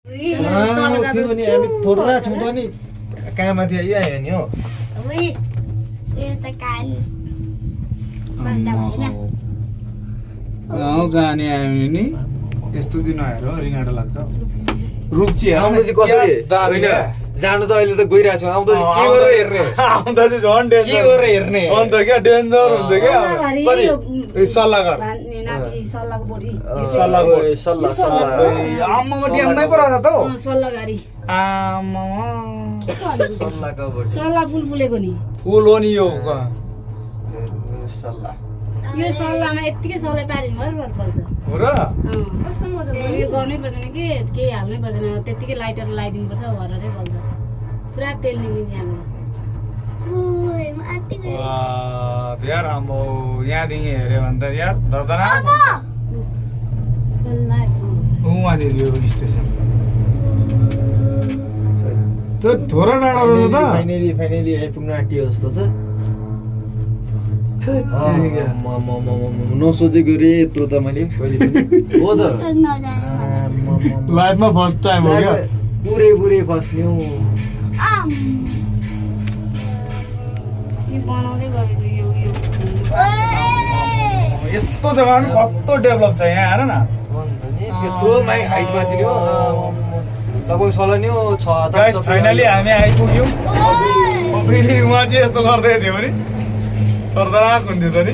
थियो नि हामी थोड्रा छौँ त नि कहाँ माथि आयो आयो नि हो गाउँ जाने आयो नि यस्तो चाहिँ नहेर हो रिङाडो लाग्छ रुख चाहिँ आउनु चाहिँ कसरी जानु त अहिले त गइरहेको छौँ आउँदा चाहिँ के गरेर हेर्ने आउँदा चाहिँ झन् के गरेर हेर्ने अन्त क्या डेन्जर हुन्छ क्या सल्लाहकार आम्मामा ड्याममै परेको छ त हौ आम्मामा सल्लाह फुल फुलेको नि फुल हो नि यो यो सल्लाहमा यत्तिकै सल्लाह पारिनु भर पर्छ हो र यो गर्नै पर्दैन के केही हाल्नै पर्दैन त्यत्तिकै लाइटर लगाइदिनु पर्छ हरहरै बल्छ पुरा तेल निक्लिन्छ यहाँबाट यार आम्बो यहाँदेखि हेऱ्यो भने त यार दर्दनाक वहाँनिर यो स्टेसन त्यो थोरै डाँडा रहेछ त फाइनली आइपुग्नु आँटियो जस्तो छ नसोचेको रे यत्रो त मैले कहिले पनि हो त लाइफमा फर्स्ट टाइम हो क्या पुरै फस्न्यो बनाउँदै गरेको यो यस्तो जग्गा पनि कस्तो डेभलप छ यहाँ हेर न यत्रो हाइटमा थियो लगभग सल्लाह नि 6 गाइस फाइनली हामी आइपुग्यौँ उहाँ चाहिँ यस्तो गर्दै थियो भने दर्दनाक हुन्थ्यो त नि